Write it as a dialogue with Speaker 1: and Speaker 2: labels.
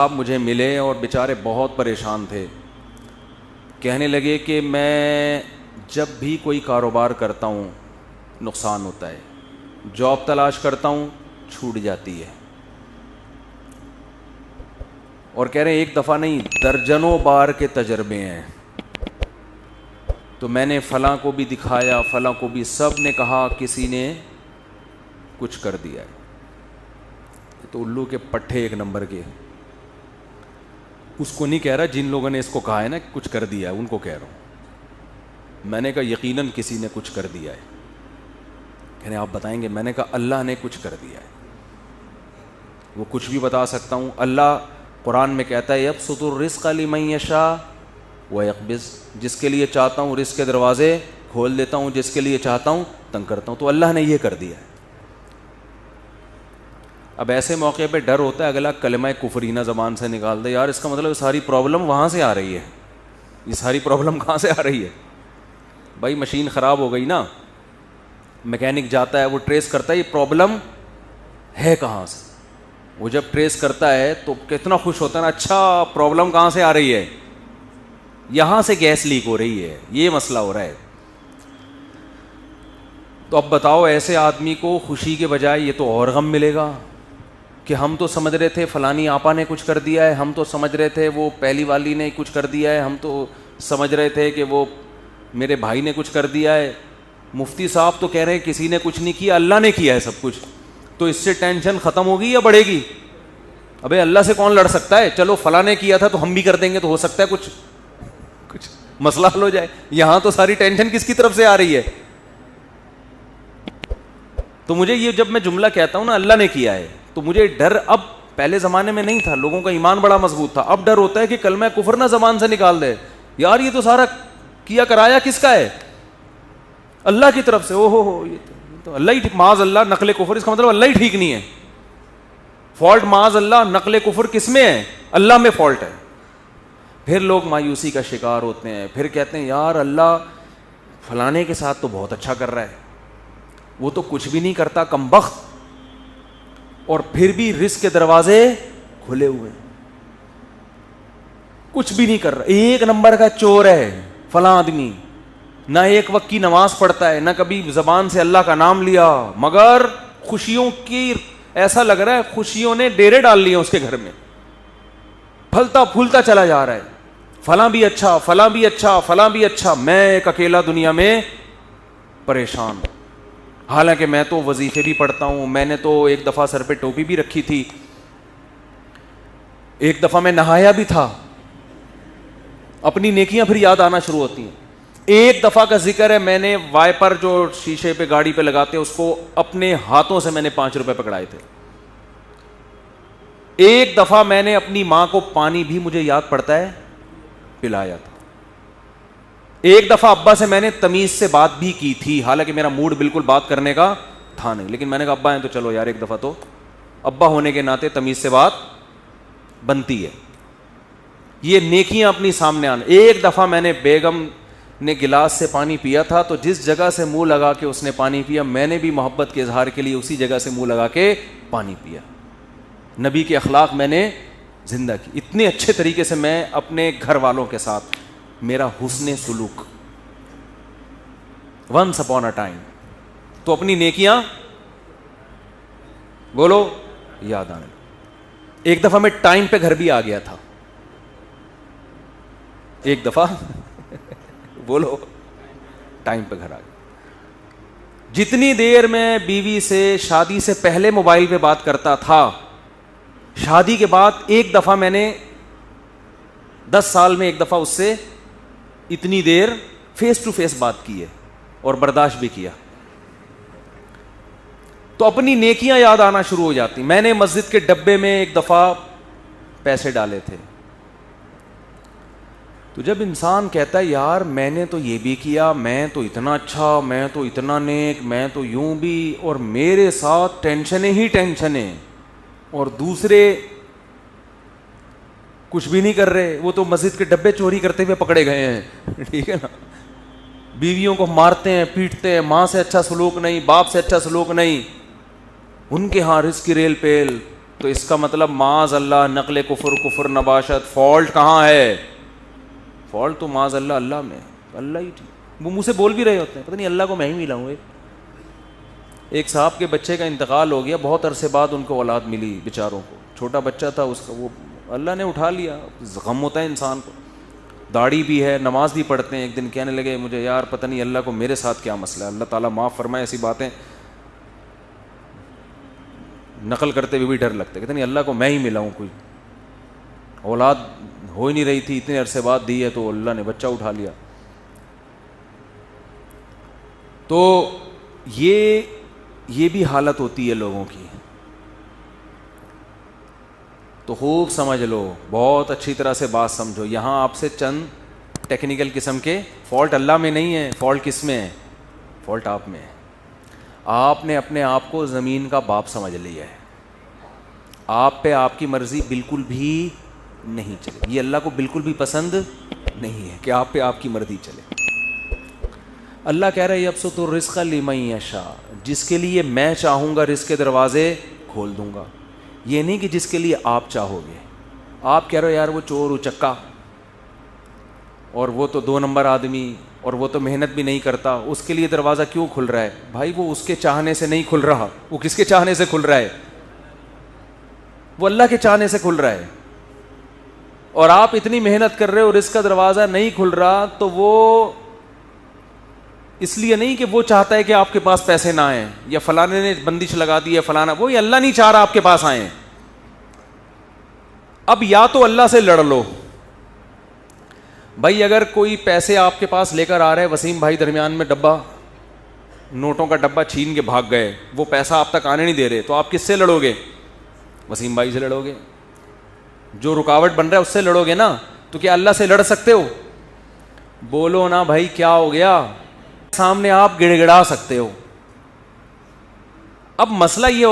Speaker 1: آپ مجھے ملے اور بیچارے بہت پریشان تھے. کہنے لگے کہ میں جب بھی کوئی کاروبار کرتا ہوں نقصان ہوتا ہے, جاب تلاش کرتا ہوں چھوٹ جاتی ہے, اور کہہ رہے ہیں ایک دفعہ نہیں درجنوں بار کے تجربے ہیں. تو میں نے فلاں کو بھی دکھایا, فلاں کو بھی, سب نے کہا کسی نے کچھ کر دیا ہے. تو الو کے پٹھے ایک نمبر کے. اس کو نہیں کہہ رہا جن لوگوں نے اس کو کہا ہے نا کچھ کر دیا ہے, ان کو کہہ رہا ہوں. میں نے کہا یقیناً کسی نے کچھ کر دیا ہے. کہنے آپ بتائیں گے؟ میں نے کہا اللہ نے کچھ کر دیا ہے. وہ کچھ بھی بتا سکتا ہوں. اللہ قرآن میں کہتا ہے یبسط الرزق لمن یشاء ویقبض, جس کے لیے چاہتا ہوں رزق کے دروازے کھول دیتا ہوں, جس کے لیے چاہتا ہوں تنگ کرتا ہوں. تو اللہ نے یہ کر دیا ہے. اب ایسے موقع پہ ڈر ہوتا ہے اگلا کلمہ کفرینہ زبان سے نکال دے, یار اس کا مطلب ساری پرابلم وہاں سے آ رہی ہے. یہ ساری پرابلم کہاں سے آ رہی ہے؟ بھائی مشین خراب ہو گئی نا, میکینک جاتا ہے وہ ٹریس کرتا ہے یہ پرابلم ہے کہاں سے. وہ جب ٹریس کرتا ہے تو کتنا خوش ہوتا ہے نا, اچھا پرابلم کہاں سے آ رہی ہے, یہاں سے گیس لیک ہو رہی ہے, یہ مسئلہ ہو رہا ہے. تو اب بتاؤ ایسے آدمی کو خوشی کے بجائے یہ تو اور غم ملے گا کہ ہم تو سمجھ رہے تھے فلانی آپا نے کچھ کر دیا ہے, ہم تو سمجھ رہے تھے وہ پہلی والی نے کچھ کر دیا ہے, ہم تو سمجھ رہے تھے کہ وہ میرے بھائی نے کچھ کر دیا ہے. مفتی صاحب تو کہہ رہے ہیں کسی نے کچھ نہیں کیا, اللہ نے کیا ہے سب کچھ. تو اس سے ٹینشن ختم ہوگی یا بڑھے گی؟ ابے اللہ سے کون لڑ سکتا ہے؟ چلو فلاں نے کیا تھا تو ہم بھی کر دیں گے, تو ہو سکتا ہے کچھ مسئلہ حل ہو جائے. یہاں تو ساری ٹینشن کس کی طرف سے آ رہی ہے؟ تو مجھے یہ جب میں جملہ کہتا ہوں نا اللہ نے کیا ہے, تو مجھے ڈر اب پہلے زمانے میں نہیں تھا, لوگوں کا ایمان بڑا مضبوط تھا. اب ڈر ہوتا ہے کہ کلمہ کفر نہ زبان سے نکال دے, یار یہ تو سارا کیا کرایا کس کا ہے؟ اللہ کی طرف سے. او ہو یہ تو اللہ ہی ٹھیک, معاذ اللہ نقل کفر, اس کا مطلب اللہ ہی ٹھیک نہیں ہے. فالٹ معاذ اللہ نقل کفر کس میں ہے؟ اللہ میں فالٹ ہے. پھر لوگ مایوسی کا شکار ہوتے ہیں, پھر کہتے ہیں یار اللہ فلانے کے ساتھ تو بہت اچھا کر رہا ہے, وہ تو کچھ بھی نہیں کرتا کمبخت, اور پھر بھی رزق کے دروازے کھلے ہوئے, کچھ بھی نہیں کر رہا, ایک نمبر کا چور ہے فلاں آدمی. نہ ایک وقت کی نماز پڑھتا ہے, نہ کبھی زبان سے اللہ کا نام لیا, مگر خوشیوں کی ایسا لگ رہا ہے خوشیوں نے ڈیرے ڈال لیے اس کے گھر میں, پھلتا پھولتا چلا جا رہا ہے. فلاں بھی اچھا, فلاں بھی اچھا, فلاں بھی اچھا, میں ایک اکیلا دنیا میں پریشان ہوں. حالانکہ میں تو وظیفے بھی پڑھتا ہوں, میں نے تو ایک دفعہ سر پہ ٹوپی بھی رکھی تھی, ایک دفعہ میں نہایا بھی تھا. اپنی نیکیاں پھر یاد آنا شروع ہوتی ہیں. ایک دفعہ کا ذکر ہے, میں نے وائپر جو شیشے پہ گاڑی پہ لگاتے ہیں اس کو اپنے ہاتھوں سے میں نے 5 روپے پکڑائے تھے. ایک دفعہ میں نے اپنی ماں کو پانی بھی مجھے یاد پڑتا ہے پلایا تھا. ایک دفعہ ابا سے میں نے تمیز سے بات بھی کی تھی, حالانکہ میرا موڈ بالکل بات کرنے کا تھا نہیں, لیکن میں نے کہا ابا ہیں تو چلو یار ایک دفعہ تو ابا ہونے کے ناطے تمیز سے بات بنتی ہے. یہ نیکیاں اپنی سامنے آنا. ایک دفعہ میں نے بیگم نے گلاس سے پانی پیا تھا, تو جس جگہ سے منہ لگا کے اس نے پانی پیا, میں نے بھی محبت کے اظہار کے لیے اسی جگہ سے منہ لگا کے پانی پیا. نبی کے اخلاق میں نے زندہ کی. اتنے اچھے طریقے سے میں اپنے گھر والوں کے ساتھ میرا حسن سلوک ونس اپون اے ٹائم. تو اپنی نیکیاں بولو یاد آنے. ایک دفعہ میں ٹائم پہ گھر بھی آ گیا تھا, ایک دفعہ بولو ٹائم پہ گھر آ گیا. جتنی دیر میں بیوی سے شادی سے پہلے موبائل پہ بات کرتا تھا, شادی کے بعد ایک دفعہ میں نے 10 سال میں ایک دفعہ اس سے اتنی دیر فیس ٹو فیس بات کی ہے اور برداشت بھی کیا. تو اپنی نیکیاں یاد آنا شروع ہو جاتی. میں نے مسجد کے ڈبے میں ایک دفعہ پیسے ڈالے تھے, تو جب انسان کہتا ہے یار میں نے تو یہ بھی کیا, میں تو اتنا اچھا, میں تو اتنا نیک, میں تو یوں بھی, اور میرے ساتھ ٹینشنیں ہی ٹینشنیں, اور دوسرے کچھ بھی نہیں کر رہے, وہ تو مسجد کے ڈبے چوری کرتے ہوئے پکڑے گئے ہیں. ٹھیک ہے نا, بیویوں کو مارتے ہیں پیٹتے ہیں, ماں سے اچھا سلوک نہیں, باپ سے اچھا سلوک نہیں, ان کے ہاں رزق کی ریل پیل, تو اس کا مطلب معاذ اللہ نقل کفر، کفر نباشت، فالٹ کہاں ہے؟ فالٹ تو معاذ اللہ اللہ میں، اللہ ہی ٹھیک. وہ منہ سے بول بھی رہے ہوتے ہیں پتہ نہیں اللہ کو میں ہی ملا ہوں. ایک صاحب کے بچے کا انتقال ہو گیا، بہت عرصے بعد ان کو اولاد ملی بیچاروں کو، چھوٹا بچہ تھا اس کا، وہ اللہ نے اٹھا لیا. غم ہوتا ہے انسان کو، داڑھی بھی ہے، نماز بھی پڑھتے ہیں. ایک دن کہنے لگے مجھے یار پتہ نہیں اللہ کو میرے ساتھ کیا مسئلہ ہے، اللہ تعالیٰ معاف فرمائے، ایسی باتیں نقل کرتے ہوئے بھی ڈر لگتا ہے. کہتے نہیں اللہ کو میں ہی ملا ہوں، کوئی اولاد ہو ہی نہیں رہی تھی، اتنے عرصے بعد دی ہے تو اللہ نے بچہ اٹھا لیا. تو یہ بھی حالت ہوتی ہے لوگوں کی. تو خوب سمجھ لو، بہت اچھی طرح سے بات سمجھو. یہاں آپ سے چند ٹیکنیکل قسم کے فالٹ اللہ میں نہیں ہے، فالٹ کس میں ہے؟ فالٹ آپ میں ہے. آپ نے اپنے آپ کو زمین کا باپ سمجھ لیا ہے، آپ پہ آپ کی مرضی بالکل بھی نہیں چلے. یہ اللہ کو بالکل بھی پسند نہیں ہے کہ آپ پہ آپ کی مرضی چلے. اللہ کہہ رہا ہے یبسط الرزق لمن یشاء، جس کے لیے میں چاہوں گا رزق کے دروازے کھول دوں گا. یہ نہیں کہ جس کے لیے آپ چاہو گے. آپ کہہ رہے ہو یار وہ چور اچکا اور وہ تو 2 نمبر آدمی اور وہ تو محنت بھی نہیں کرتا، اس کے لیے دروازہ کیوں کھل رہا ہے؟ بھائی وہ اس کے چاہنے سے نہیں کھل رہا. وہ کس کے چاہنے سے کھل رہا ہے؟ وہ اللہ کے چاہنے سے کھل رہا ہے. اور آپ اتنی محنت کر رہے ہو، رزق کا دروازہ نہیں کھل رہا، تو وہ اس لیے نہیں کہ وہ چاہتا ہے کہ آپ کے پاس پیسے نہ آئیں یا فلانے نے بندش لگا دی ہے فلانا، وہ اللہ نہیں چاہ رہا آپ کے پاس آئیں. اب یا تو اللہ سے لڑ لو. بھائی اگر کوئی پیسے آپ کے پاس لے کر آ رہے، وسیم بھائی درمیان میں ڈبہ نوٹوں کا ڈبہ چھین کے بھاگ گئے، وہ پیسہ آپ تک آنے نہیں دے رہے، تو آپ کس سے لڑو گے؟ وسیم بھائی سے لڑو گے. جو رکاوٹ بن رہا ہے اس سے لڑو گے نا. تو کیا اللہ سے لڑ سکتے ہو؟ بولو نا بھائی کیا ہو گیا؟ سامنے آپ گڑ گڑا سکتے ہو. اب مسئلہ یہ